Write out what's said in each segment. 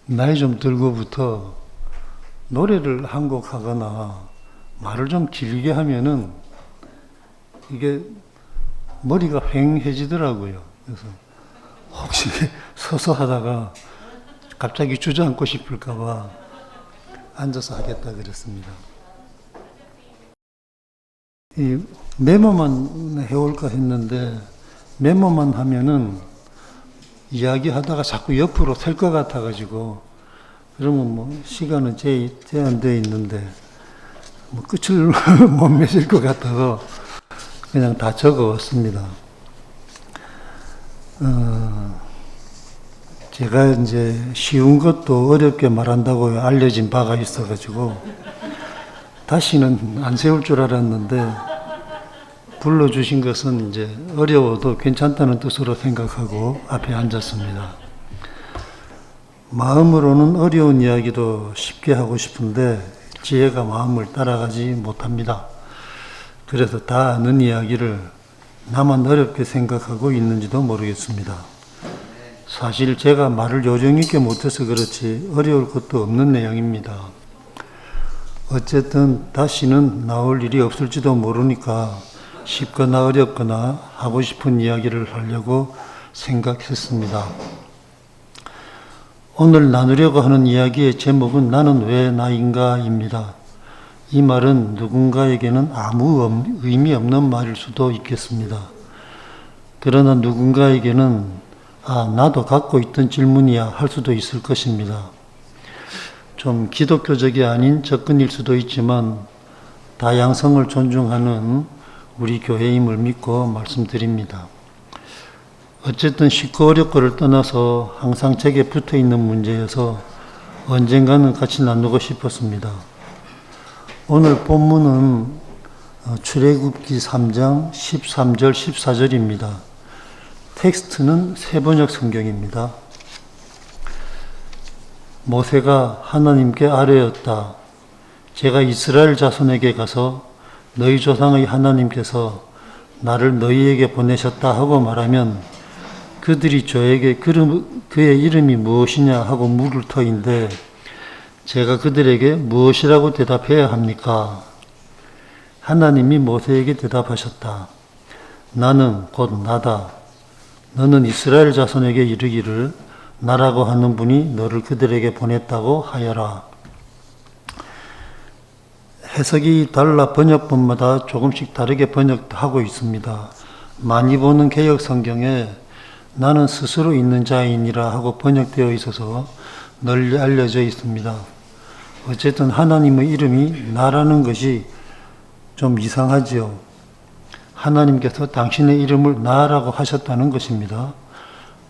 나이 좀 들고부터 노래를 한 곡 하거나 말을 좀 길게 하면은 이게 머리가 휑해지더라고요. 그래서 혹시 서서 하다가 갑자기 주저앉고 싶을까봐 앉아서 하겠다 그랬습니다. 이 메모만 해올까 했는데 메모만 하면은 이야기하다가 자꾸 옆으로 셀 것 같아가지고 그러면 뭐 시간은 제한되어 있는데 뭐 끝을 못 맺을 것 같아서 그냥 다 적어왔습니다. 제가 이제 쉬운 것도 어렵게 말한다고 알려진 바가 있어가지고 다시는 안 세울 줄 알았는데 불러주신 것은 이제 어려워도 괜찮다는 뜻으로 생각하고 앞에 앉았습니다. 마음으로는 어려운 이야기도 쉽게 하고 싶은데 지혜가 마음을 따라가지 못합니다. 그래서 다 아는 이야기를 나만 어렵게 생각하고 있는지도 모르겠습니다. 사실 제가 말을 요령 있게 못해서 그렇지 어려울 것도 없는 내용입니다. 어쨌든 다시는 나올 일이 없을지도 모르니까 쉽거나 어렵거나 하고 싶은 이야기를 하려고 생각했습니다. 오늘 나누려고 하는 이야기의 제목은 나는 왜 나인가입니다. 이 말은 누군가에게는 아무 의미 없는 말일 수도 있겠습니다. 그러나 누군가에게는 나도 갖고 있던 질문이야 할 수도 있을 것입니다. 좀 기독교적이 아닌 접근일 수도 있지만 다양성을 존중하는 우리 교회임을 믿고 말씀드립니다. 어쨌든 쉽고 어렵고를 떠나서 항상 제게 붙어있는 문제여서 언젠가는 같이 나누고 싶었습니다. 오늘 본문은 출애굽기 3장 13절 14절입니다. 텍스트는 새번역 성경입니다. 모세가 하나님께 아뢰었다. 제가 이스라엘 자손에게 가서 너희 조상의 하나님께서 나를 너희에게 보내셨다 하고 말하면 그들이 저에게 그의 이름이 무엇이냐 하고 물을 터인데 제가 그들에게 무엇이라고 대답해야 합니까? 하나님이 모세에게 대답하셨다. 나는 곧 나다. 너는 이스라엘 자손에게 이르기를 나라고 하는 분이 너를 그들에게 보냈다고 하여라. 해석이 달라 번역본마다 조금씩 다르게 번역하고 있습니다. 많이 보는 개역 성경에 나는 스스로 있는 자이니라 하고 번역되어 있어서 널리 알려져 있습니다. 어쨌든 하나님의 이름이 나라는 것이 좀 이상하지요. 하나님께서 당신의 이름을 나라고 하셨다는 것입니다.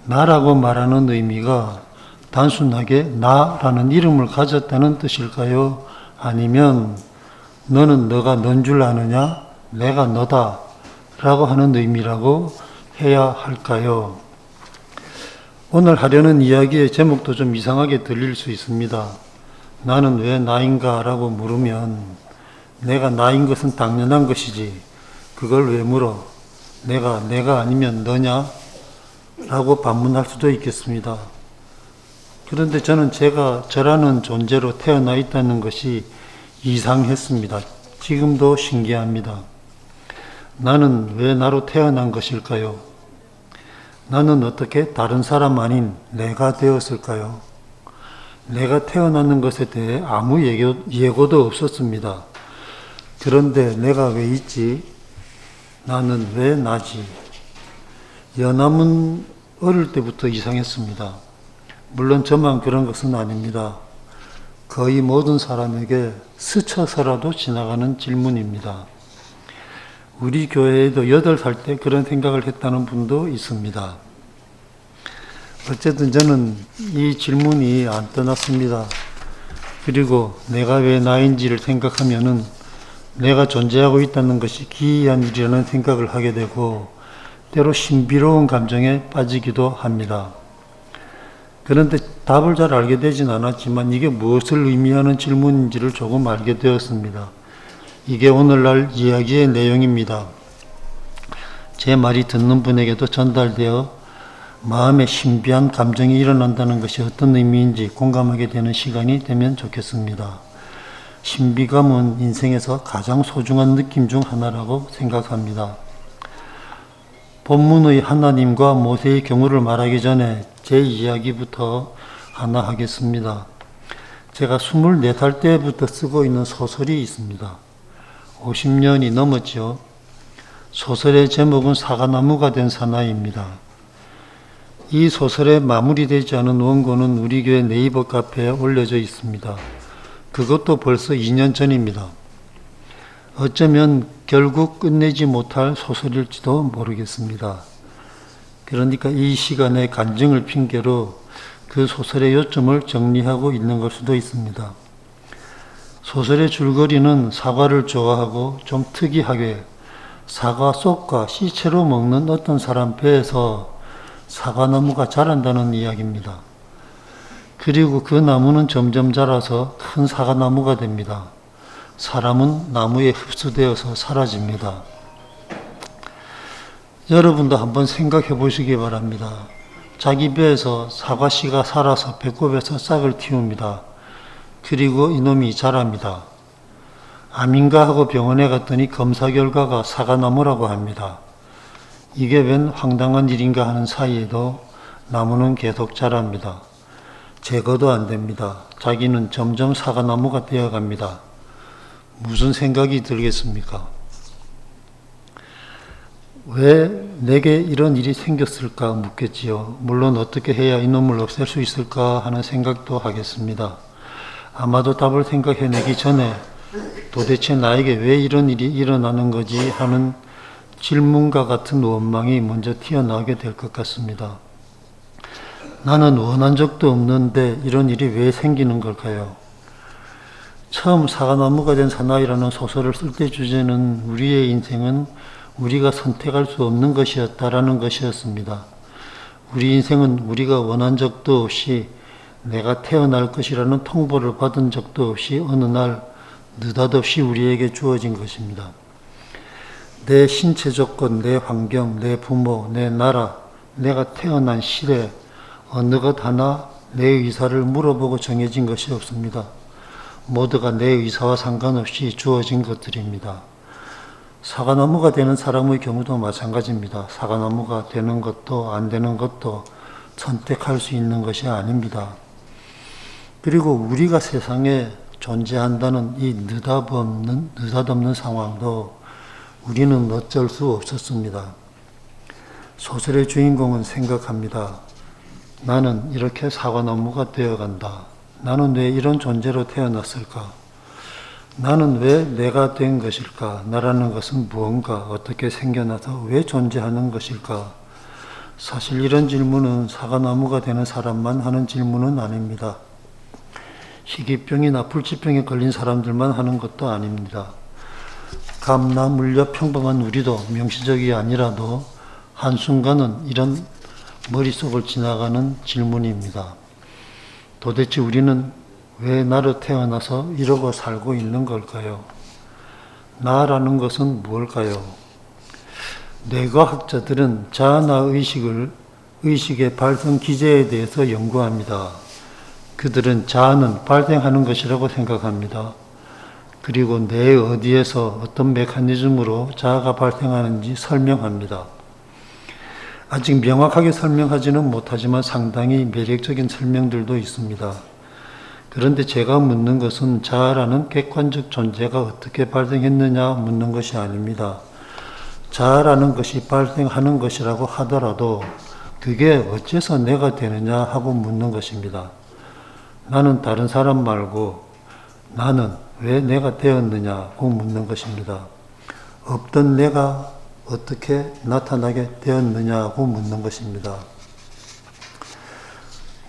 나라고 말하는 의미가 단순하게 나라는 이름을 가졌다는 뜻일까요? 아니면 너는 너가 넌 줄 아느냐? 내가 너다 라고 하는 의미라고 해야 할까요? 오늘 하려는 이야기의 제목도 좀 이상하게 들릴 수 있습니다. 나는 왜 나인가? 라고 물으면 내가 나인 것은 당연한 것이지 그걸 왜 물어? 내가 아니면 너냐? 라고 반문할 수도 있겠습니다. 그런데 저는 제가 저라는 존재로 태어나 있다는 것이 이상했습니다. 지금도 신기합니다. 나는 왜 나로 태어난 것일까요? 나는 어떻게 다른 사람 아닌 내가 되었을까요? 내가 태어나는 것에 대해 아무 예고도 없었습니다. 그런데 내가 왜 있지? 나는 왜 나지? 연함은 어릴 때부터 이상했습니다. 물론 저만 그런 것은 아닙니다. 거의 모든 사람에게 스쳐서라도 지나가는 질문입니다. 우리 교회에도 8살 때 그런 생각을 했다는 분도 있습니다. 어쨌든 저는 이 질문이 안 떠났습니다. 그리고 내가 왜 나인지를 생각하면은 내가 존재하고 있다는 것이 기이한 일이라는 생각을 하게 되고 때로 신비로운 감정에 빠지기도 합니다. 그런데 답을 잘 알게 되진 않았지만 이게 무엇을 의미하는 질문인지를 조금 알게 되었습니다. 이게 오늘날 이야기의 내용입니다. 제 말이 듣는 분에게도 전달되어 마음에 신비한 감정이 일어난다는 것이 어떤 의미인지 공감하게 되는 시간이 되면 좋겠습니다. 신비감은 인생에서 가장 소중한 느낌 중 하나라고 생각합니다. 본문의 하나님과 모세의 경우를 말하기 전에 제 이야기부터 하나 하겠습니다. 제가 24살 때부터 쓰고 있는 소설이 있습니다. 50년이 넘었죠. 소설의 제목은 사과나무가 된 사나이입니다. 이 소설의 마무리되지 않은 원고는 우리 교회 네이버 카페에 올려져 있습니다. 그것도 벌써 2년 전입니다. 어쩌면 결국 끝내지 못할 소설일지도 모르겠습니다. 그러니까 이 시간의 간증을 핑계로 그 소설의 요점을 정리하고 있는 걸 수도 있습니다. 소설의 줄거리는 사과를 좋아하고 좀 특이하게 사과 속과 씨채로 먹는 어떤 사람 배에서 사과나무가 자란다는 이야기입니다. 그리고 그 나무는 점점 자라서 큰 사과나무가 됩니다. 사람은 나무에 흡수되어서 사라집니다. 여러분도 한번 생각해 보시기 바랍니다. 자기 배에서 사과씨가 살아서 배꼽에서 싹을 틔웁니다. 그리고 이놈이 자랍니다. 암인가 하고 병원에 갔더니 검사 결과가 사과나무라고 합니다. 이게 웬 황당한 일인가 하는 사이에도 나무는 계속 자랍니다. 제거도 안 됩니다. 자기는 점점 사과나무가 되어갑니다. 무슨 생각이 들겠습니까? 왜 내게 이런 일이 생겼을까 묻겠지요. 물론 어떻게 해야 이놈을 없앨 수 있을까 하는 생각도 하겠습니다. 아마도 답을 생각해내기 전에 도대체 나에게 왜 이런 일이 일어나는 거지 하는 질문과 같은 원망이 먼저 튀어나오게 될 것 같습니다. 나는 원한 적도 없는데 이런 일이 왜 생기는 걸까요? 처음 사과나무가 된 사나이라는 소설을 쓸 때 주제는 우리의 인생은 우리가 선택할 수 없는 것이었다라는 것이었습니다. 우리 인생은 우리가 원한 적도 없이 내가 태어날 것이라는 통보를 받은 적도 없이 어느 날 느닷없이 우리에게 주어진 것입니다. 내 신체 조건, 내 환경, 내 부모, 내 나라, 내가 태어난 시대 어느 것 하나 내 의사를 물어보고 정해진 것이 없습니다. 모두가 내 의사와 상관없이 주어진 것들입니다. 사과나무가 되는 사람의 경우도 마찬가지입니다. 사과나무가 되는 것도 안 되는 것도 선택할 수 있는 것이 아닙니다. 그리고 우리가 세상에 존재한다는 이 느닷없는 상황도 우리는 어쩔 수 없었습니다. 소설의 주인공은 생각합니다. 나는 이렇게 사과나무가 되어간다. 나는 왜 이런 존재로 태어났을까? 나는 왜 내가 된 것일까? 나라는 것은 무언가, 어떻게 생겨나서 왜 존재하는 것일까? 사실 이런 질문은 사과나무가 되는 사람만 하는 질문은 아닙니다. 희귀병이나 불치병에 걸린 사람들만 하는 것도 아닙니다. 감나 물려 평범한 우리도 명시적이 아니라도 한순간은 이런 머릿속을 지나가는 질문입니다. 도대체 우리는 왜 나로 태어나서 이러고 살고 있는 걸까요? 나라는 것은 무엇일까요? 뇌과학자들은 자아나 의식의 발생 기제에 대해서 연구합니다. 그들은 자아는 발생하는 것이라고 생각합니다. 그리고 뇌 어디에서 어떤 메커니즘으로 자아가 발생하는지 설명합니다. 아직 명확하게 설명하지는 못하지만 상당히 매력적인 설명들도 있습니다. 그런데 제가 묻는 것은 자아라는 객관적 존재가 어떻게 발생했느냐 묻는 것이 아닙니다. 자아라는 것이 발생하는 것이라고 하더라도 그게 어째서 내가 되느냐 하고 묻는 것입니다. 나는 다른 사람 말고 나는 왜 내가 되었느냐고 묻는 것입니다. 없던 내가 어떻게 나타나게 되었느냐고 묻는 것입니다.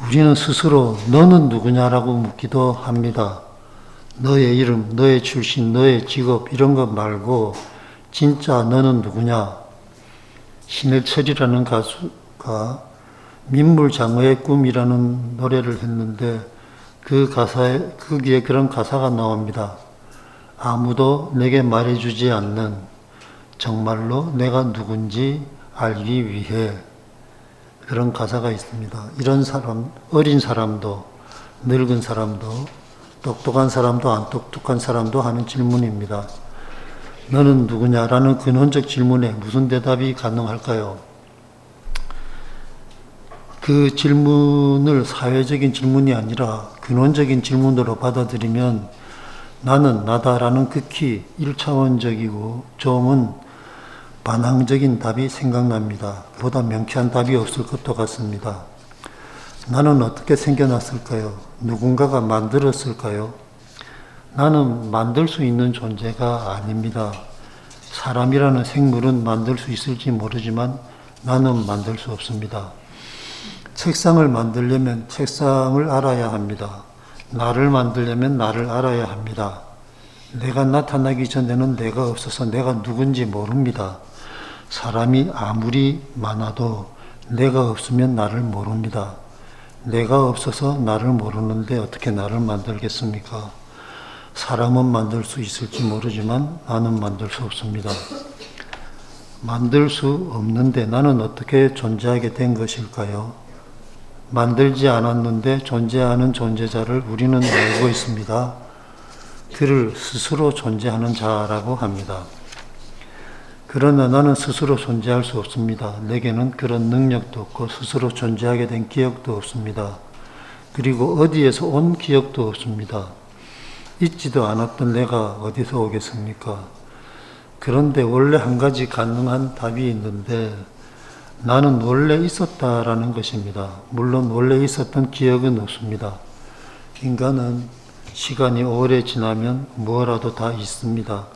우리는 스스로 너는 누구냐라고 묻기도 합니다. 너의 이름, 너의 출신, 너의 직업 이런 것 말고 진짜 너는 누구냐? 신해철이라는 가수가 민물장어의 꿈이라는 노래를 했는데 거기에 그런 가사가 나옵니다. 아무도 내게 말해주지 않는 정말로 내가 누군지 알기 위해 그런 가사가 있습니다. 이런 사람, 어린 사람도, 늙은 사람도, 똑똑한 사람도, 안 똑똑한 사람도 하는 질문입니다. 너는 누구냐라는 근원적 질문에 무슨 대답이 가능할까요? 그 질문을 사회적인 질문이 아니라 근원적인 질문으로 받아들이면 나는 나다라는 극히 1차원적이고 조금은 반항적인 답이 생각납니다. 보다 명쾌한 답이 없을 것도 같습니다. 나는 어떻게 생겨났을까요? 누군가가 만들었을까요? 나는 만들 수 있는 존재가 아닙니다. 사람이라는 생물은 만들 수 있을지 모르지만 나는 만들 수 없습니다. 책상을 만들려면 책상을 알아야 합니다. 나를 만들려면 나를 알아야 합니다. 내가 나타나기 전에는 내가 없어서 내가 누군지 모릅니다. 사람이 아무리 많아도 내가 없으면 나를 모릅니다. 내가 없어서 나를 모르는데 어떻게 나를 만들겠습니까? 사람은 만들 수 있을지 모르지만 나는 만들 수 없습니다. 만들 수 없는데 나는 어떻게 존재하게 된 것일까요? 만들지 않았는데 존재하는 존재자를 우리는 알고 있습니다. 그를 스스로 존재하는 자라고 합니다. 그러나 나는 스스로 존재할 수 없습니다. 내게는 그런 능력도 없고 스스로 존재하게 된 기억도 없습니다. 그리고 어디에서 온 기억도 없습니다. 있지도 않았던 내가 어디서 오겠습니까? 그런데 원래 한 가지 가능한 답이 있는데 나는 원래 있었다라는 것입니다. 물론 원래 있었던 기억은 없습니다. 인간은 시간이 오래 지나면 뭐라도 다 있습니다.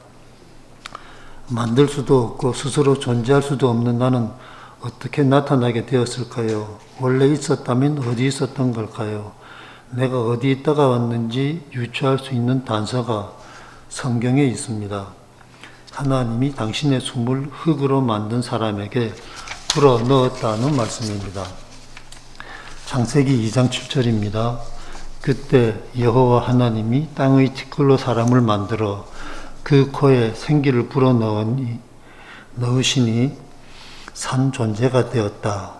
만들 수도 없고 스스로 존재할 수도 없는 나는 어떻게 나타나게 되었을까요? 원래 있었다면 어디 있었던 걸까요? 내가 어디 있다가 왔는지 유추할 수 있는 단서가 성경에 있습니다. 하나님이 당신의 숨을 흙으로 만든 사람에게 불어 넣었다는 말씀입니다. 창세기 2장 7절입니다. 그때 여호와 하나님이 땅의 티끌로 사람을 만들어 그 코에 생기를 불어 넣으시니 산 존재가 되었다.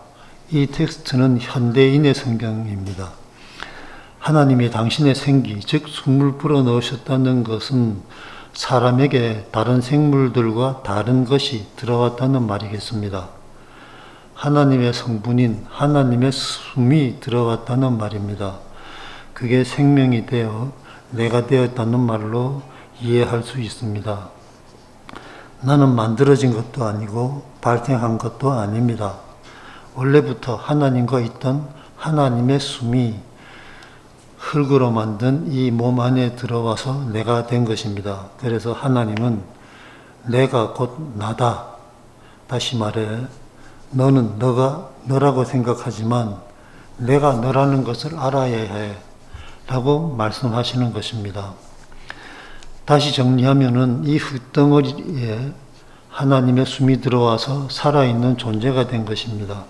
이 텍스트는 현대인의 성경입니다. 하나님이 당신의 생기, 즉 숨을 불어 넣으셨다는 것은 사람에게 다른 생물들과 다른 것이 들어왔다는 말이겠습니다. 하나님의 성분인 하나님의 숨이 들어왔다는 말입니다. 그게 생명이 되어 내가 되었다는 말로 이해할 수 있습니다. 나는 만들어진 것도 아니고 발생한 것도 아닙니다. 원래부터 하나님과 있던 하나님의 숨이 흙으로 만든 이 몸 안에 들어와서 내가 된 것입니다. 그래서 하나님은 내가 곧 나다. 다시 말해 너는 너라고 생각하지만 내가 너라는 것을 알아야 해 라고 말씀하시는 것입니다. 다시 정리하면은 이 흙덩어리에 하나님의 숨이 들어와서 살아있는 존재가 된 것입니다.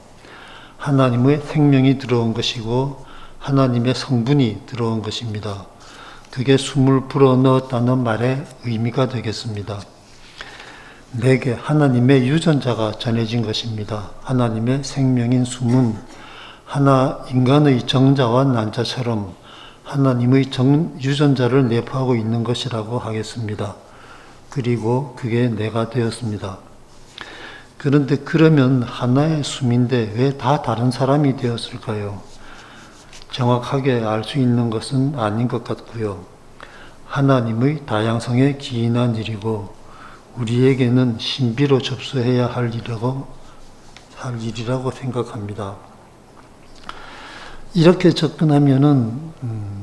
하나님의 생명이 들어온 것이고 하나님의 성분이 들어온 것입니다. 그게 숨을 불어넣었다는 말의 의미가 되겠습니다. 내게 하나님의 유전자가 전해진 것입니다. 하나님의 생명인 숨은 인간의 정자와 난자처럼 하나님의 유전자를 내포하고 있는 것이라고 하겠습니다. 그리고 그게 내가 되었습니다. 그런데 그러면 하나의 숨인데 왜 다 다른 사람이 되었을까요? 정확하게 알 수 있는 것은 아닌 것 같고요. 하나님의 다양성에 기인한 일이고 우리에게는 신비로 접수해야 할 일이라고 생각합니다. 이렇게 접근하면은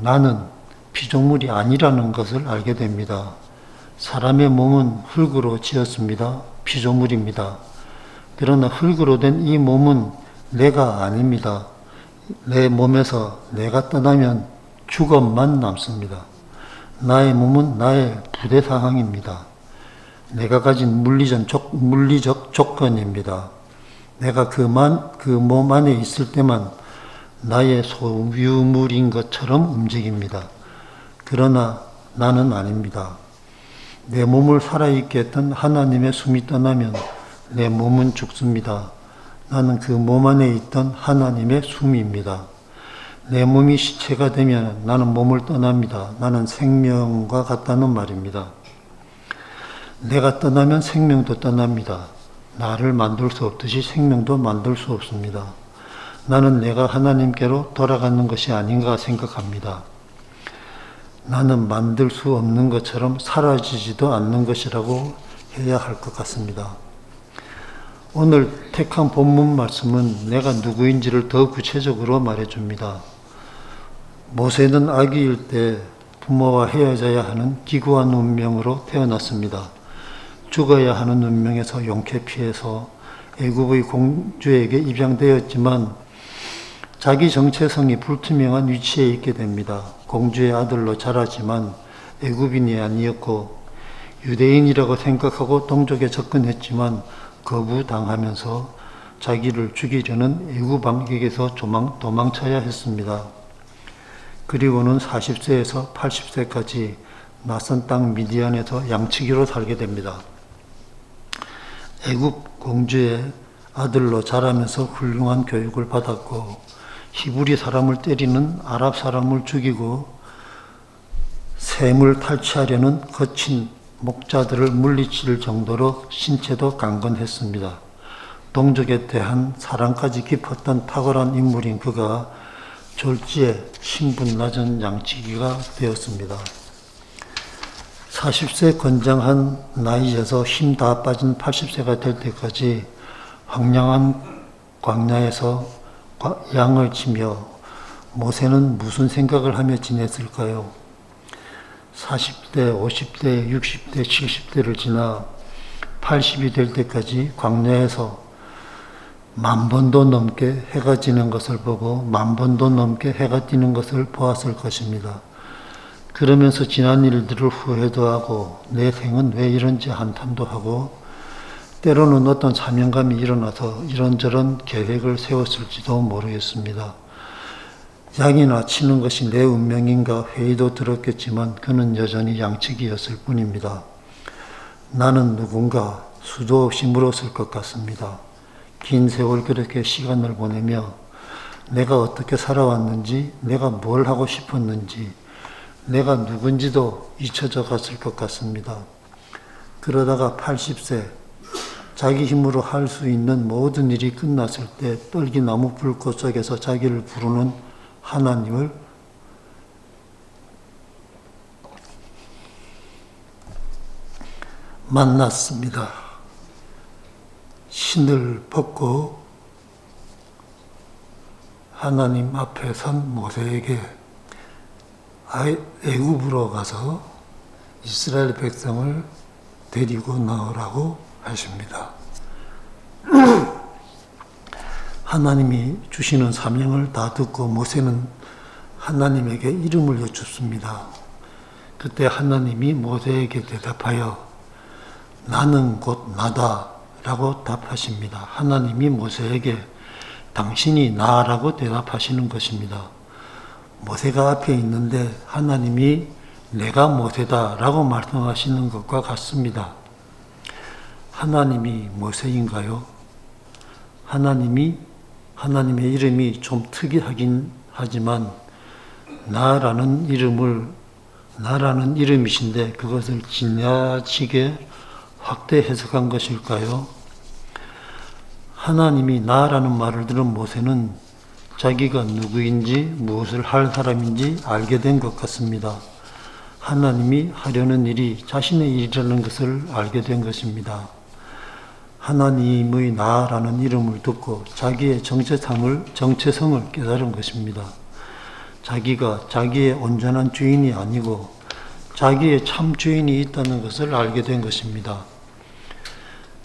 나는 피조물이 아니라는 것을 알게 됩니다. 사람의 몸은 흙으로 지었습니다. 피조물입니다. 그러나 흙으로 된 이 몸은 내가 아닙니다. 내 몸에서 내가 떠나면 죽음만 남습니다. 나의 몸은 나의 부대사항입니다. 내가 가진 물리적 조건입니다. 내가 그 몸 안에 있을 때만 나의 소유물인 것처럼 움직입니다. 그러나 나는 아닙니다. 내 몸을 살아있게 했던 하나님의 숨이 떠나면 내 몸은 죽습니다. 나는 그 몸 안에 있던 하나님의 숨입니다. 내 몸이 시체가 되면 나는 몸을 떠납니다. 나는 생명과 같다는 말입니다. 내가 떠나면 생명도 떠납니다. 나를 만들 수 없듯이 생명도 만들 수 없습니다. 나는 내가 하나님께로 돌아가는 것이 아닌가 생각합니다. 나는 만들 수 없는 것처럼 사라지지도 않는 것이라고 해야 할 것 같습니다. 오늘 택한 본문 말씀은 내가 누구인지를 더 구체적으로 말해줍니다. 모세는 아기일 때 부모와 헤어져야 하는 기구한 운명으로 태어났습니다. 죽어야 하는 운명에서 용케 피해서 애굽의 공주에게 입양되었지만 자기 정체성이 불투명한 위치에 있게 됩니다. 공주의 아들로 자라지만 애굽인이 아니었고 유대인이라고 생각하고 동족에 접근했지만 거부당하면서 자기를 죽이려는 애굽 왕에게서 도망쳐야 했습니다. 그리고는 40세에서 80세까지 낯선 땅 미디안에서 양치기로 살게 됩니다. 애굽 공주의 아들로 자라면서 훌륭한 교육을 받았고 히브리 사람을 때리는 아랍 사람을 죽이고 샘을 탈취하려는 거친 목자들을 물리칠 정도로 신체도 강건했습니다. 동족에 대한 사랑까지 깊었던 탁월한 인물인 그가 졸지에 신분 낮은 양치기가 되었습니다. 40세 건장한 나이에서 힘 다 빠진 80세가 될 때까지 황량한 광야에서 양을 치며 모세는 무슨 생각을 하며 지냈을까요? 40대, 50대, 60대, 70대를 지나 80이 될 때까지 광야에서 10,000번도 넘게 해가 지는 것을 보고 10,000번도 넘게 해가 뜨는 것을 보았을 것입니다. 그러면서 지난 일들을 후회도 하고 내 생은 왜 이런지 한탄도 하고 때로는 어떤 사명감이 일어나서 이런저런 계획을 세웠을지도 모르겠습니다. 양이나 치는 것이 내 운명인가 회의도 들었겠지만 그는 여전히 양치기였을 뿐입니다. 나는 누군가 수도 없이 물었을 것 같습니다. 긴 세월 그렇게 시간을 보내며 내가 어떻게 살아왔는지, 내가 뭘 하고 싶었는지, 내가 누군지도 잊혀져 갔을 것 같습니다. 그러다가 80세, 자기 힘으로 할 수 있는 모든 일이 끝났을 때 떨기나무 불꽃 속에서 자기를 부르는 하나님을 만났습니다. 신을 벗고 하나님 앞에 선 모세에게 애굽으로 가서 이스라엘 백성을 데리고 나오라고 하십니다. 하나님이 주시는 사명을 다 듣고 모세는 하나님에게 이름을 여쭙습니다. 그때 하나님이 모세에게 대답하여 나는 곧 나다 라고 답하십니다. 하나님이 모세에게 당신이 나라고 대답하시는 것입니다. 모세가 앞에 있는데 하나님이 내가 모세다 라고 말씀하시는 것과 같습니다. 하나님이 모세인가요? 하나님의 이름이 좀 특이하긴 하지만 나라는 이름이신데 그것을 지나치게 확대 해석한 것일까요? 하나님이 나라는 말을 들은 모세는 자기가 누구인지 무엇을 할 사람인지 알게 된 것 같습니다. 하나님이 하려는 일이 자신의 일이라는 것을 알게 된 것입니다. 하나님의 나라는 이름을 듣고 자기의 정체성을 깨달은 것입니다. 자기가 자기의 온전한 주인이 아니고 자기의 참 주인이 있다는 것을 알게 된 것입니다.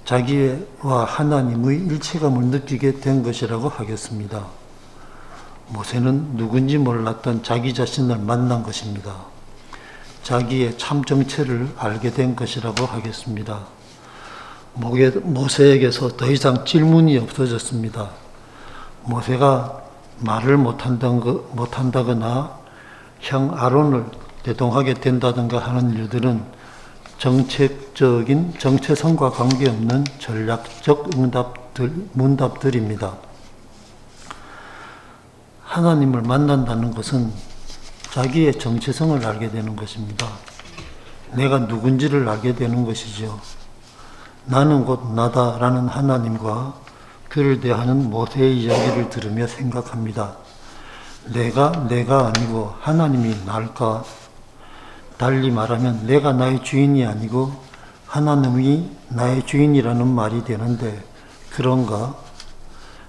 자기와 하나님의 일체감을 느끼게 된 것이라고 하겠습니다. 모세는 누군지 몰랐던 자기 자신을 만난 것입니다. 자기의 참 정체를 알게 된 것이라고 하겠습니다. 모세에게서 더 이상 질문이 없어졌습니다. 모세가 말을 못한다거나 형 아론을 대동하게 된다든가 하는 일들은 정책적인 정체성과 관계없는 전략적 문답들입니다. 하나님을 만난다는 것은 자기의 정체성을 알게 되는 것입니다. 내가 누군지를 알게 되는 것이죠. 나는 곧 나다라는 하나님과 그를 대하는 모세의 이야기를 들으며 생각합니다. 내가 아니고 하나님이 날까? 달리 말하면 내가 나의 주인이 아니고 하나님이 나의 주인이라는 말이 되는데 그런가?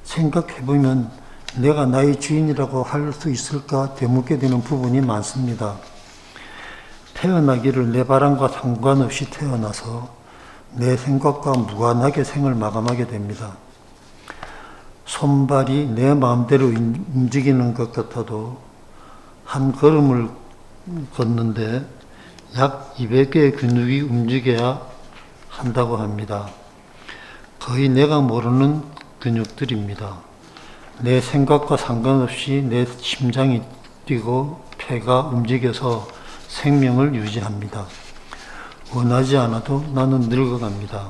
생각해보면 내가 나의 주인이라고 할 수 있을까 되묻게 되는 부분이 많습니다. 태어나기를 내 바람과 상관없이 태어나서 내 생각과 무관하게 생을 마감하게 됩니다. 손발이 내 마음대로 움직이는 것 같아도 한 걸음을 걷는데 약 200개의 근육이 움직여야 한다고 합니다. 거의 내가 모르는 근육들입니다. 내 생각과 상관없이 내 심장이 뛰고 폐가 움직여서 생명을 유지합니다. 원하지 않아도 나는 늙어갑니다.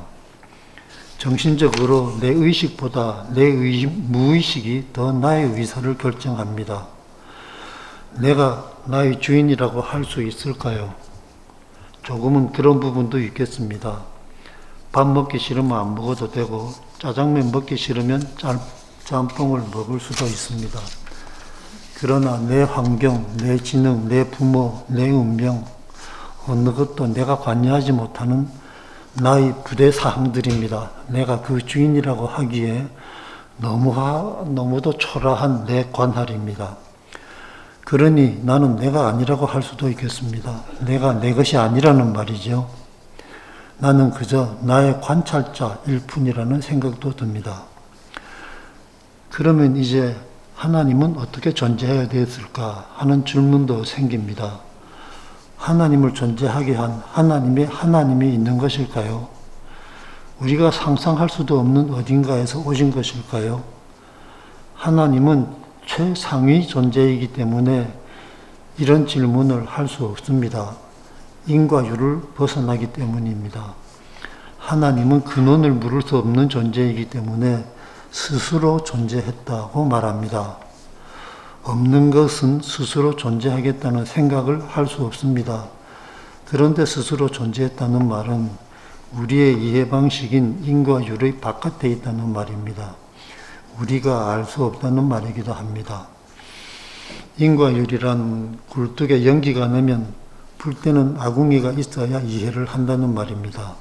정신적으로 내 의식보다 내 무의식이 더 나의 의사를 결정합니다. 내가 나의 주인이라고 할 수 있을까요? 조금은 그런 부분도 있겠습니다. 밥 먹기 싫으면 안 먹어도 되고 짜장면 먹기 싫으면 짬뽕을 먹을 수도 있습니다. 그러나 내 환경, 내 지능, 내 부모, 내 운명 어느 것도 내가 관여하지 못하는 나의 부대사항들입니다. 내가 그 주인이라고 하기에 너무도 초라한 내 관할입니다. 그러니 나는 내가 아니라고 할 수도 있겠습니다. 내가 내 것이 아니라는 말이죠. 나는 그저 나의 관찰자일 뿐이라는 생각도 듭니다. 그러면 이제 하나님은 어떻게 존재해야 되었을까 하는 질문도 생깁니다. 하나님을 존재하게 한 하나님이 있는 것일까요? 우리가 상상할 수도 없는 어딘가에서 오신 것일까요? 하나님은 최상위 존재이기 때문에 이런 질문을 할 수 없습니다. 인과율을 벗어나기 때문입니다. 하나님은 근원을 물을 수 없는 존재이기 때문에 스스로 존재했다고 말합니다. 없는 것은 스스로 존재하겠다는 생각을 할 수 없습니다. 그런데 스스로 존재했다는 말은 우리의 이해 방식인 인과율의 바깥에 있다는 말입니다. 우리가 알 수 없다는 말이기도 합니다. 인과율이란 굴뚝에 연기가 나면 불 때는 아궁이가 있어야 이해를 한다는 말입니다.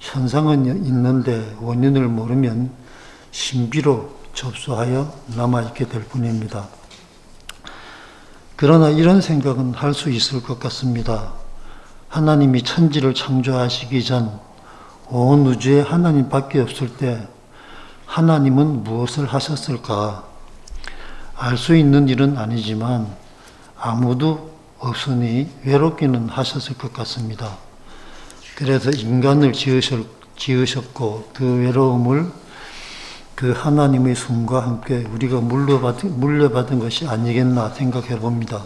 현상은 있는데 원인을 모르면 신비로 접수하여 남아있게 될 뿐입니다. 그러나 이런 생각은 할 수 있을 것 같습니다. 하나님이 천지를 창조하시기 전 온 우주에 하나님밖에 없을 때 하나님은 무엇을 하셨을까? 알 수 있는 일은 아니지만 아무도 없으니 외롭기는 하셨을 것 같습니다. 그래서 인간을 지으셨고 그 외로움을 그 하나님의 숨과 함께 우리가 물려받은 것이 아니겠나 생각해 봅니다.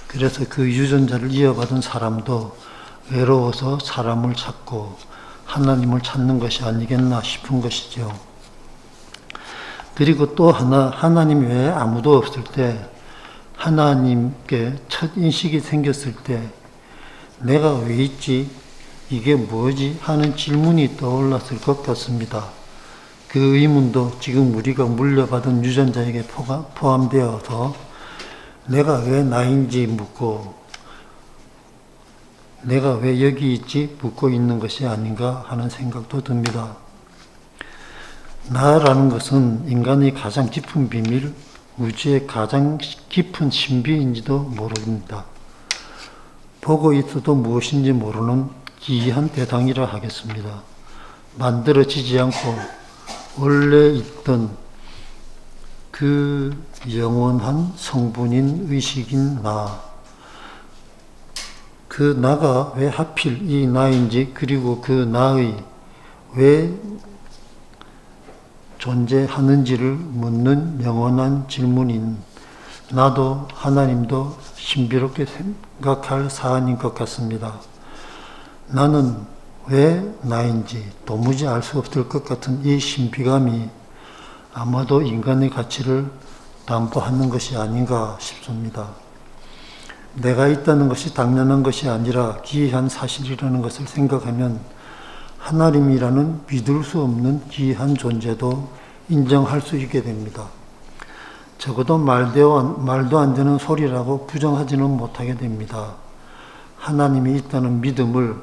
그래서 그 유전자를 이어받은 사람도 외로워서 사람을 찾고 하나님을 찾는 것이 아니겠나 싶은 것이죠. 그리고 또 하나, 하나님 외에 아무도 없을 때 하나님께 첫 인식이 생겼을 때 내가 왜 있지? 이게 뭐지? 하는 질문이 떠올랐을 것 같습니다. 그 의문도 지금 우리가 물려받은 유전자에게 포함되어서 내가 왜 나인지 묻고 내가 왜 여기 있지 묻고 있는 것이 아닌가 하는 생각도 듭니다. 나라는 것은 인간의 가장 깊은 비밀, 우주의 가장 깊은 신비인지도 모릅니다. 보고 있어도 무엇인지 모르는 기이한 대상이라 하겠습니다. 만들어지지 않고 원래 있던 그 영원한 성분인 의식인 나, 그 나가 왜 하필 이 나인지 그리고 그 나의 왜 존재하는지를 묻는 영원한 질문인 나도 하나님도 신비롭게 생각할 사안인 것 같습니다. 나는 왜 나인지 도무지 알 수 없을 것 같은 이 신비감이 아마도 인간의 가치를 담보하는 것이 아닌가 싶습니다. 내가 있다는 것이 당연한 것이 아니라 기이한 사실이라는 것을 생각하면 하나님이라는 믿을 수 없는 기이한 존재도 인정할 수 있게 됩니다. 적어도 말도 안 되는 소리라고 부정하지는 못하게 됩니다. 하나님이 있다는 믿음을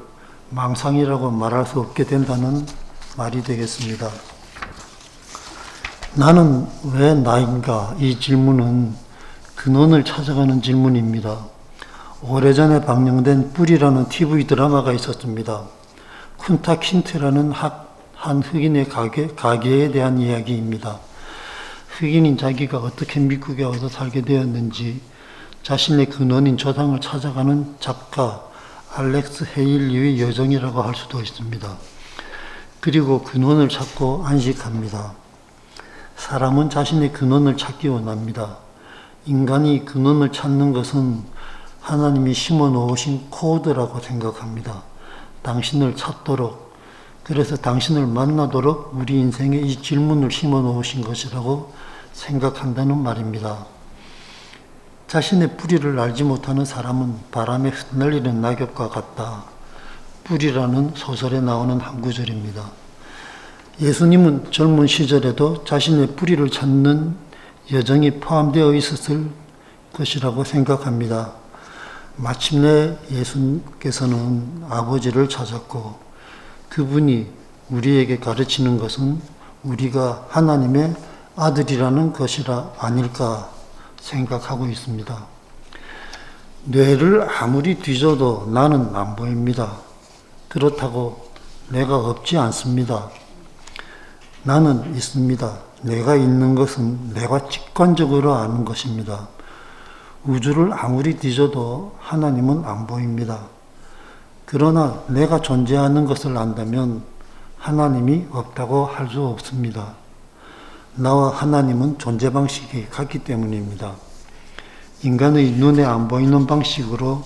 망상이라고 말할 수 없게 된다는 말이 되겠습니다. 나는 왜 나인가? 이 질문은 근원을 찾아가는 질문입니다. 오래전에 방영된 뿌리라는 TV 드라마가 있었습니다. 쿤타 킨트라는 한 흑인의 가게에 대한 이야기입니다. 흑인인 자기가 어떻게 미국에 와서 살게 되었는지 자신의 근원인 조상을 찾아가는 작가 알렉스 헤일리의 여정이라고 할 수도 있습니다. 그리고 근원을 찾고 안식합니다. 사람은 자신의 근원을 찾기 원합니다. 인간이 근원을 찾는 것은 하나님이 심어 놓으신 코드라고 생각합니다. 당신을 찾도록, 그래서 당신을 만나도록 우리 인생에 이 질문을 심어 놓으신 것이라고 생각한다는 말입니다. 자신의 뿌리를 알지 못하는 사람은 바람에 흩날리는 낙엽과 같다. 뿌리라는 소설에 나오는 한 구절입니다. 예수님은 젊은 시절에도 자신의 뿌리를 찾는 여정이 포함되어 있었을 것이라고 생각합니다. 마침내 예수께서는 아버지를 찾았고 그분이 우리에게 가르치는 것은 우리가 하나님의 아들이라는 것이라 아닐까 생각하고 있습니다. 뇌를 아무리 뒤져도 나는 안 보입니다. 그렇다고 내가 없지 않습니다. 나는 있습니다. 내가 있는 것은 내가 직관적으로 아는 것입니다. 우주를 아무리 뒤져도 하나님은 안 보입니다. 그러나 내가 존재하는 것을 안다면 하나님이 없다고 할 수 없습니다. 나와 하나님은 존재 방식이 같기 때문입니다. 인간의 눈에 안 보이는 방식으로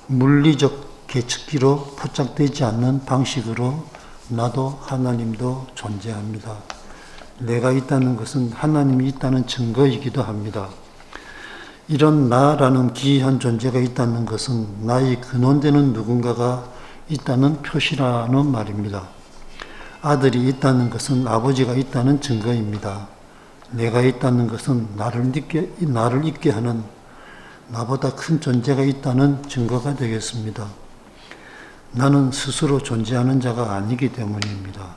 물리적 계측기로 포착되지 않는 방식으로 나도 하나님도 존재합니다. 내가 있다는 것은 하나님이 있다는 증거이기도 합니다. 이런 나라는 기이한 존재가 있다는 것은 나의 근원되는 누군가가 있다는 표시라는 말입니다. 아들이 있다는 것은 아버지가 있다는 증거입니다. 내가 있다는 것은 나를 있게 하는 나보다 큰 존재가 있다는 증거가 되겠습니다. 나는 스스로 존재하는 자가 아니기 때문입니다.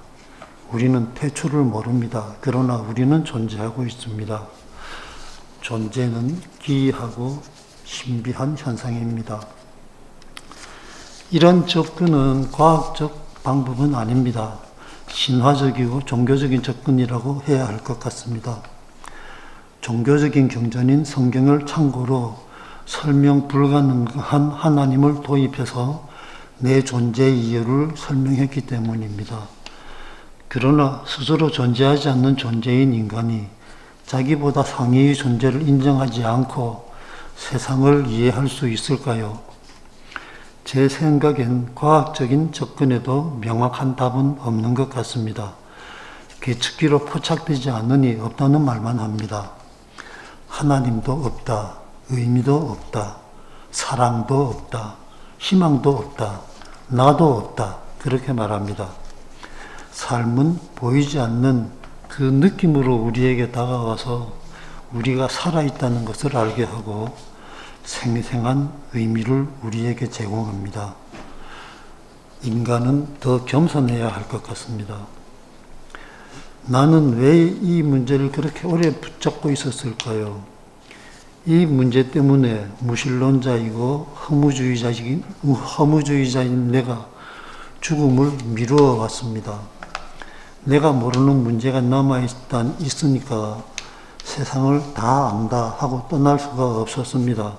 우리는 태초를 모릅니다. 그러나 우리는 존재하고 있습니다. 존재는 기이하고 신비한 현상입니다. 이런 접근은 과학적 방법은 아닙니다. 신화적이고 종교적인 접근이라고 해야 할 것 같습니다. 종교적인 경전인 성경을 참고로 설명 불가능한 하나님을 도입해서 내 존재의 이유를 설명했기 때문입니다. 그러나 스스로 존재하지 않는 존재인 인간이 자기보다 상위의 존재를 인정하지 않고 세상을 이해할 수 있을까요? 제 생각엔 과학적인 접근에도 명확한 답은 없는 것 같습니다. 계측기로 포착되지 않으니 없다는 말만 합니다. 하나님도 없다, 의미도 없다, 사랑도 없다, 희망도 없다, 나도 없다, 그렇게 말합니다. 삶은 보이지 않는 그 느낌으로 우리에게 다가와서 우리가 살아있다는 것을 알게 하고 생생한 의미를 우리에게 제공합니다. 인간은 더 겸손해야 할 것 같습니다. 나는 왜 이 문제를 그렇게 오래 붙잡고 있었을까요? 이 문제 때문에 무신론자이고 허무주의자인 내가 죽음을 미루어 왔습니다. 내가 모르는 문제가 남아있으니까 세상을 다 안다 하고 떠날 수가 없었습니다.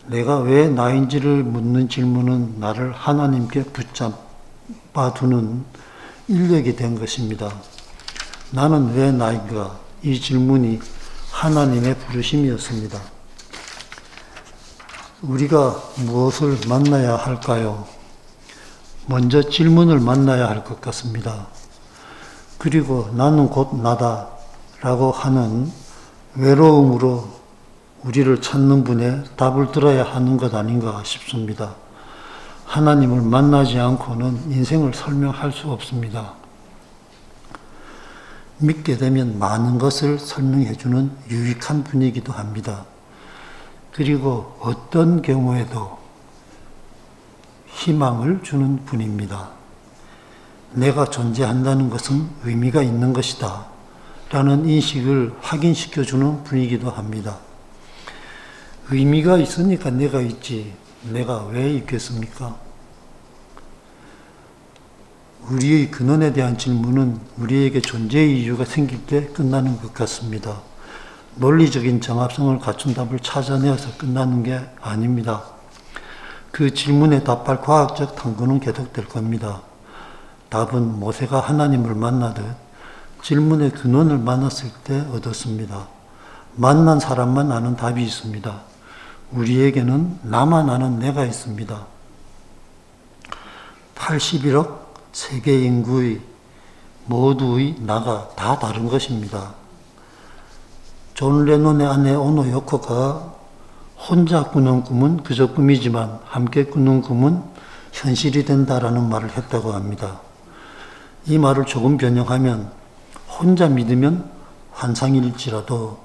내가 왜 나인지를 묻는 질문은 나를 하나님께 붙잡아 두는 인력이 된 것입니다. 나는 왜 나인가? 이 질문이 하나님의 부르심이었습니다. 우리가 무엇을 만나야 할까요? 먼저 질문을 만나야 할 것 같습니다. 그리고 나는 곧 나다 라고 하는 외로움으로 우리를 찾는 분의 답을 들어야 하는 것 아닌가 싶습니다. 하나님을 만나지 않고는 인생을 설명할 수 없습니다. 믿게 되면 많은 것을 설명해주는 유익한 분이기도 합니다. 그리고 어떤 경우에도 희망을 주는 분입니다. 내가 존재한다는 것은 의미가 있는 것이다 라는 인식을 확인시켜주는 분이기도 합니다. 의미가 있으니까 내가 있지 내가 왜 있겠습니까? 우리의 근원에 대한 질문은 우리에게 존재의 이유가 생길 때 끝나는 것 같습니다. 논리적인 정합성을 갖춘 답을 찾아내어서 끝나는 게 아닙니다. 그 질문에 답할 과학적 탐구는 계속될 겁니다. 답은 모세가 하나님을 만나듯 질문의 근원을 만났을 때 얻었습니다. 만난 사람만 아는 답이 있습니다. 우리에게는 나만 아는 내가 있습니다. 81억 세계 인구의 모두의 나가 다 다른 것입니다. 존 레논의 아내 오노 요코가 혼자 꾸는 꿈은 그저 꿈이지만 함께 꾸는 꿈은 현실이 된다라는 말을 했다고 합니다. 이 말을 조금 변형하면 혼자 믿으면 환상일지라도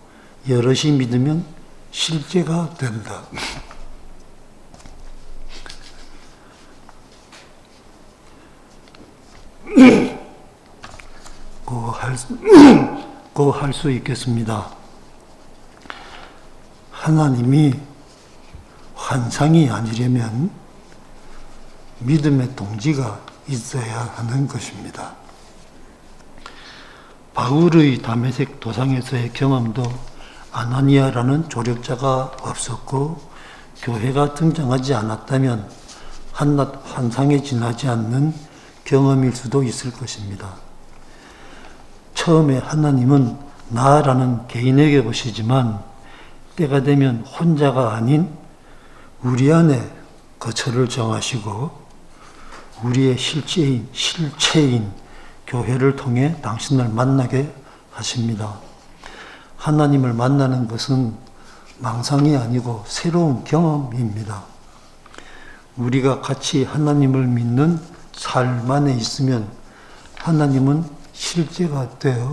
여럿이 믿으면 실제가 된다. 고 할 수 있겠습니다. 하나님이 환상이 아니려면 믿음의 동지가 있어야 하는 것입니다. 바울의 다메섹 도상에서의 경험도 아나니아라는 조력자가 없었고 교회가 등장하지 않았다면 한낱 환상에 지나지 않는 경험일 수도 있을 것입니다. 처음에 하나님은 나라는 개인에게 오시지만 때가 되면 혼자가 아닌 우리 안에 거처를 정하시고 우리의 실체인 교회를 통해 당신을 만나게 하십니다. 하나님을 만나는 것은 망상이 아니고 새로운 경험입니다. 우리가 같이 하나님을 믿는 삶 안에 있으면 하나님은 실제가 되어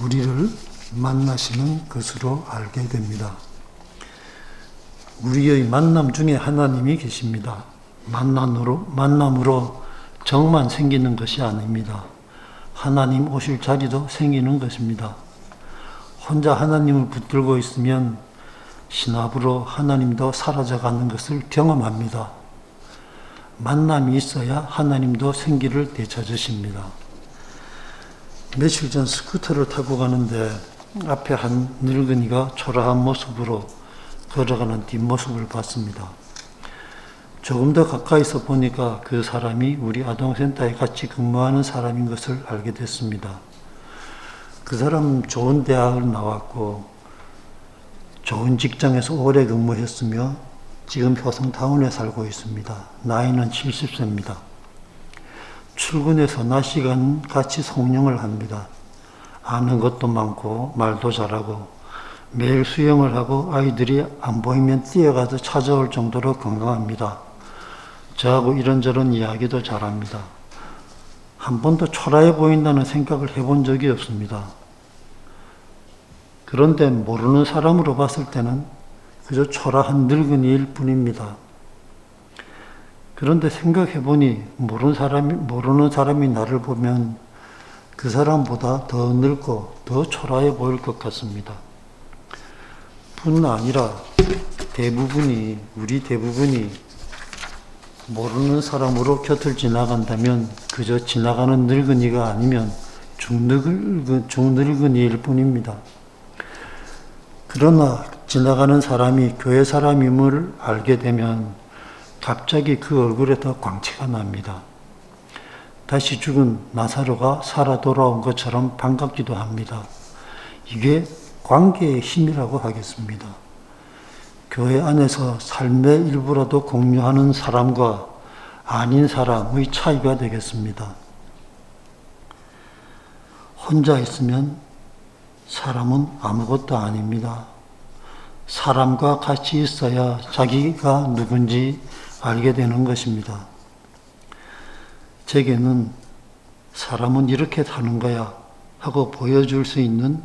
우리를 만나시는 것으로 알게 됩니다. 우리의 만남 중에 하나님이 계십니다. 만남으로 정만 생기는 것이 아닙니다. 하나님 오실 자리도 생기는 것입니다. 혼자 하나님을 붙들고 있으면 신압으로 하나님도 사라져가는 것을 경험합니다. 만남이 있어야 하나님도 생기를 되찾으십니다. 며칠 전 스쿠터를 타고 가는데 앞에 한 늙은이가 초라한 모습으로 걸어가는 뒷모습을 봤습니다. 조금 더 가까이서 보니까 그 사람이 우리 아동센터에 같이 근무하는 사람인 것을 알게 됐습니다. 그 사람은 좋은 대학을 나왔고 좋은 직장에서 오래 근무했으며 지금 효성타운에 살고 있습니다. 나이는 70세입니다. 출근해서 낮 시간 같이 송영을 합니다. 아는 것도 많고 말도 잘하고 매일 수영을 하고 아이들이 안 보이면 뛰어가서 찾아올 정도로 건강합니다. 저하고 이런저런 이야기도 잘합니다. 한 번도 초라해 보인다는 생각을 해본 적이 없습니다. 그런데 모르는 사람으로 봤을 때는 그저 초라한 늙은이일 뿐입니다. 그런데 생각해보니 모르는 사람이 나를 보면 그 사람보다 더 늙고 더 초라해 보일 것 같습니다. 뿐 아니라 우리 대부분이 모르는 사람으로 곁을 지나간다면 그저 지나가는 늙은이가 아니면 중늙은이일 뿐입니다. 그러나 지나가는 사람이 교회 사람임을 알게 되면 갑자기 그 얼굴에 더 광채가 납니다. 다시 죽은 나사로가 살아 돌아온 것처럼 반갑기도 합니다. 이게 관계의 힘이라고 하겠습니다. 교회 안에서 삶의 일부라도 공유하는 사람과 아닌 사람의 차이가 되겠습니다. 혼자 있으면 사람은 아무것도 아닙니다. 사람과 같이 있어야 자기가 누군지 알게 되는 것입니다. 제게는 사람은 이렇게 사는 거야 하고 보여줄 수 있는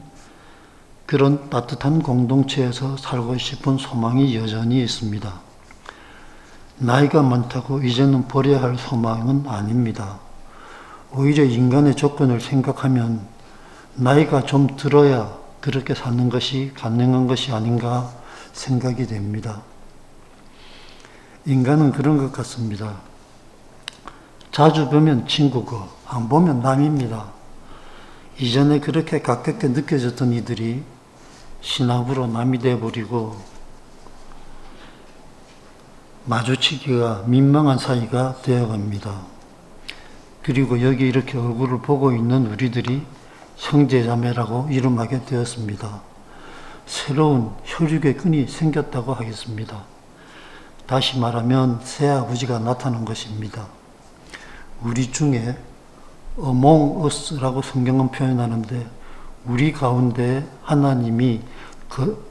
그런 따뜻한 공동체에서 살고 싶은 소망이 여전히 있습니다. 나이가 많다고 이제는 버려야 할 소망은 아닙니다. 오히려 인간의 조건을 생각하면 나이가 좀 들어야 그렇게 사는 것이 가능한 것이 아닌가 생각이 됩니다. 인간은 그런 것 같습니다. 자주 보면 친구고 안 보면 남입니다. 이전에 그렇게 가깝게 느껴졌던 이들이 신압으로 남이 되어버리고 마주치기가 민망한 사이가 되어갑니다. 그리고 여기 이렇게 얼굴을 보고 있는 우리들이 형제자매라고 이름하게 되었습니다. 새로운 혈육의 끈이 생겼다고 하겠습니다. 다시 말하면 새아버지가 나타난 것입니다. 우리 중에 among us라고 성경은 표현하는데 우리 가운데 하나님이 그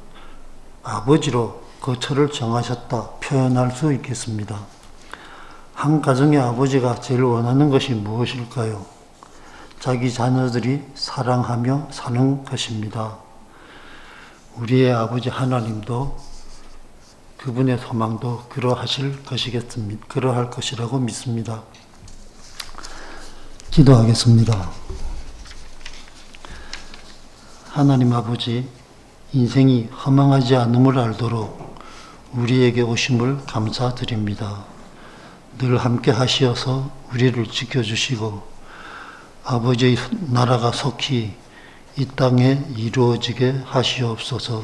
아버지로 거처를 정하셨다 표현할 수 있겠습니다. 한 가정의 아버지가 제일 원하는 것이 무엇일까요? 자기 자녀들이 사랑하며 사는 것입니다. 우리의 아버지 하나님도 그분의 소망도 그러할 것이라고 믿습니다. 기도하겠습니다. 하나님 아버지, 인생이 허망하지 않음을 알도록 우리에게 오심을 감사드립니다. 늘 함께 하시어서 우리를 지켜주시고 아버지의 나라가 속히 이 땅에 이루어지게 하시옵소서.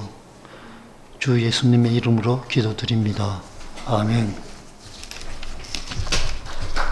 주 예수님의 이름으로 기도드립니다. 아멘.